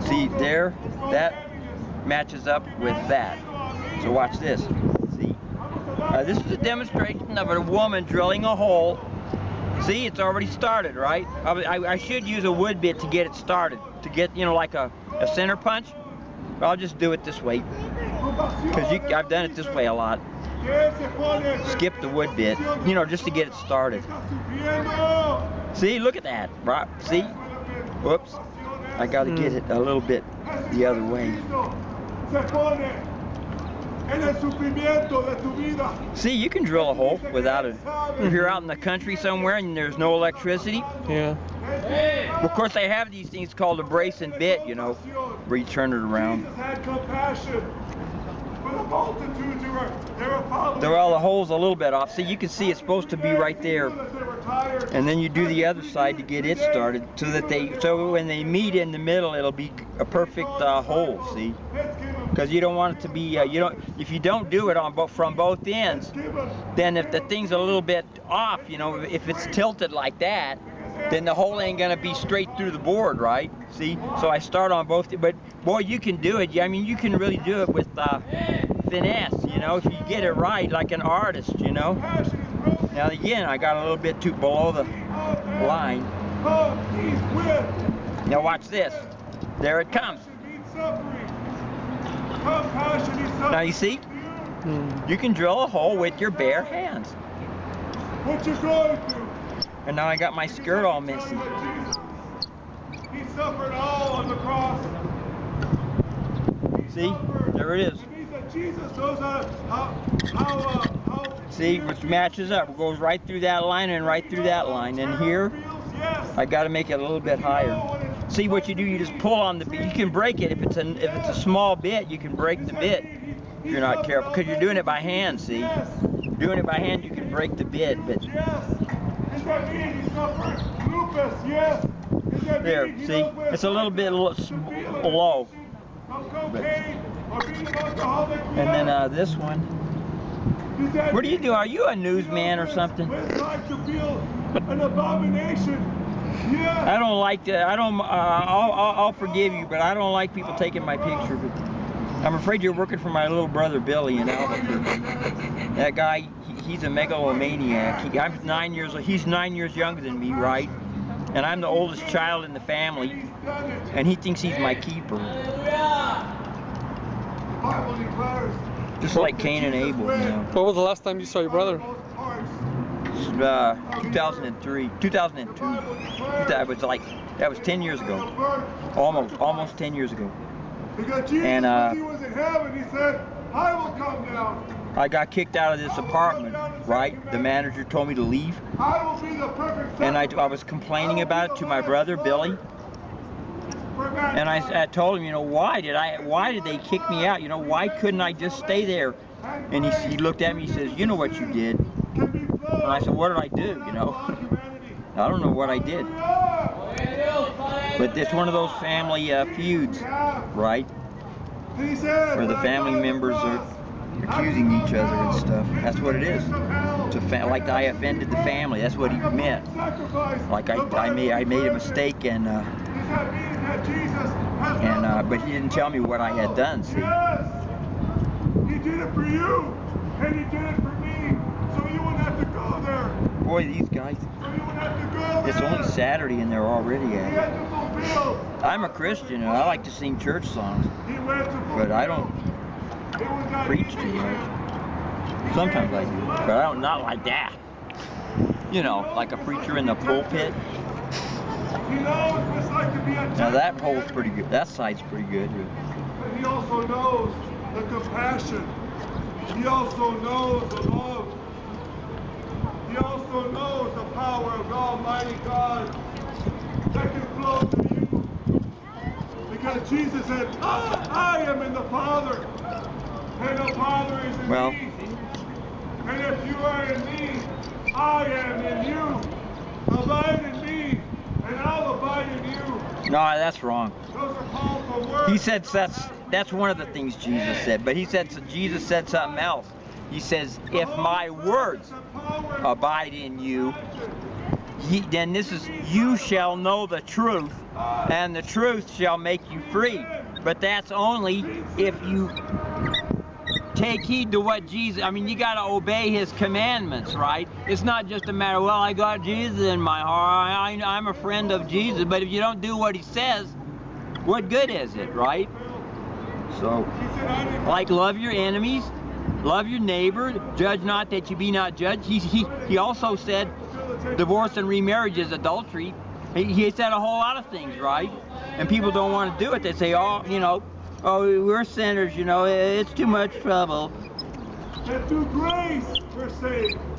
See there, that matches up with that. So watch this. See, this is a demonstration of a woman drilling a hole. See, it's already started, right? I should use a wood bit to get it started, to get, you know, like a center punch. But I'll just do it this way, because I've done it this way a lot. Skip the wood bit, you know, just to get it started. See, look at that, right? See? Whoops. I got to get it a little bit the other way. See, you can drill a hole without it. If you're out in the country somewhere and there's no electricity. Yeah. Of course, they have these things called a brace and bit, you know, where you turn it around. They're all the holes a little bit off. See, you can see it's supposed to be right there. And then you do the other side to get it started, so when they meet in the middle, it'll be a perfect hole. See, because you don't want it to be if you don't do it from both ends, then if the thing's a little bit off, you know, if it's tilted like that, then the hole ain't gonna be straight through the board, right? See, so I start on both, but boy, you can do it. I mean, you can really do it with finesse, you know, if you get it right, like an artist, you know. Now again, I got a little bit too below the line. Now watch this. There it comes. Now you see? You can drill a hole with your bare hands. What you going through? And now I got my skirt all messy. He suffered all on the cross. See? There it is. It means that Jesus knows how see, which matches up. It goes right through that line and right through that line. And here, I got to make it a little bit higher. See what you do? You just pull on the bit. You can break it if it's a small bit. You can break the bit if you're not careful, because you're doing it by hand. See, doing it by hand, you can break the bit. But there, see, it's a little bit low. And then this one. What do you do? Are you a newsman or something? An abomination. I don't like that. I'll forgive you, but I don't like people taking my picture. But I'm afraid you're working for my little brother Billy in Albuquerque. That guy, he's a megalomaniac. I'm 9 years old. He's 9 years younger than me, right? And I'm the oldest child in the family, and he thinks he's my keeper. Just like Cain and Abel, you know. What was the last time you saw your brother? 2003, 2002. That was 10 years ago. Almost 10 years ago. And he was in heaven, he said, I will come down. I got kicked out of this apartment, right? The manager told me to leave. I will be the perfect and I was complaining about it to my brother Billy. And I told him, you know, why did they kick me out? You know, why couldn't I just stay there? And he looked at me, he says, you know what you did. And I said, what did I do, you know? I don't know what I did. But it's one of those family feuds, right? Where the family members are accusing each other and stuff. That's what it is. Like I offended the family. That's what he meant. Like I made a mistake and but he didn't tell me what I had done. See? He did it for you, and he did it for me, so you wouldn't have to go there. Boy, these guys. So you wouldn't have to go there. It's only Saturday and they're already at it. I'm a Christian and I like to sing church songs, but I don't preach too much. Sometimes I do, but I don't, not like that. You know, like a preacher in the pulpit. Now that pole's pretty good. That side's pretty good. But he also knows the compassion. He also knows the love. He also knows the power of Almighty God that can flow through you. Because Jesus said, I am in the Father, and the Father is in me. And if you are in me, I am in you. Abide in me, and I'll abide in you. No, that's wrong. Those are powerful words. He said that's one of the things Jesus said, but Jesus said something else. He says, if my words abide in you, then this is, you shall know the truth, and the truth shall make you free. But that's only if you take heed to what Jesus, I mean, you got to obey his commandments, right? It's not just a matter, well, I got Jesus in my heart, I'm a friend of Jesus, but if you don't do what he says, what good is it, right? So, like, love your enemies, love your neighbor, judge not that you be not judged. He also said divorce and remarriage is adultery. He said a whole lot of things, right? And people don't want to do it. They say, oh, you know, oh, we're sinners, you know, it's too much trouble. And through grace we're saved.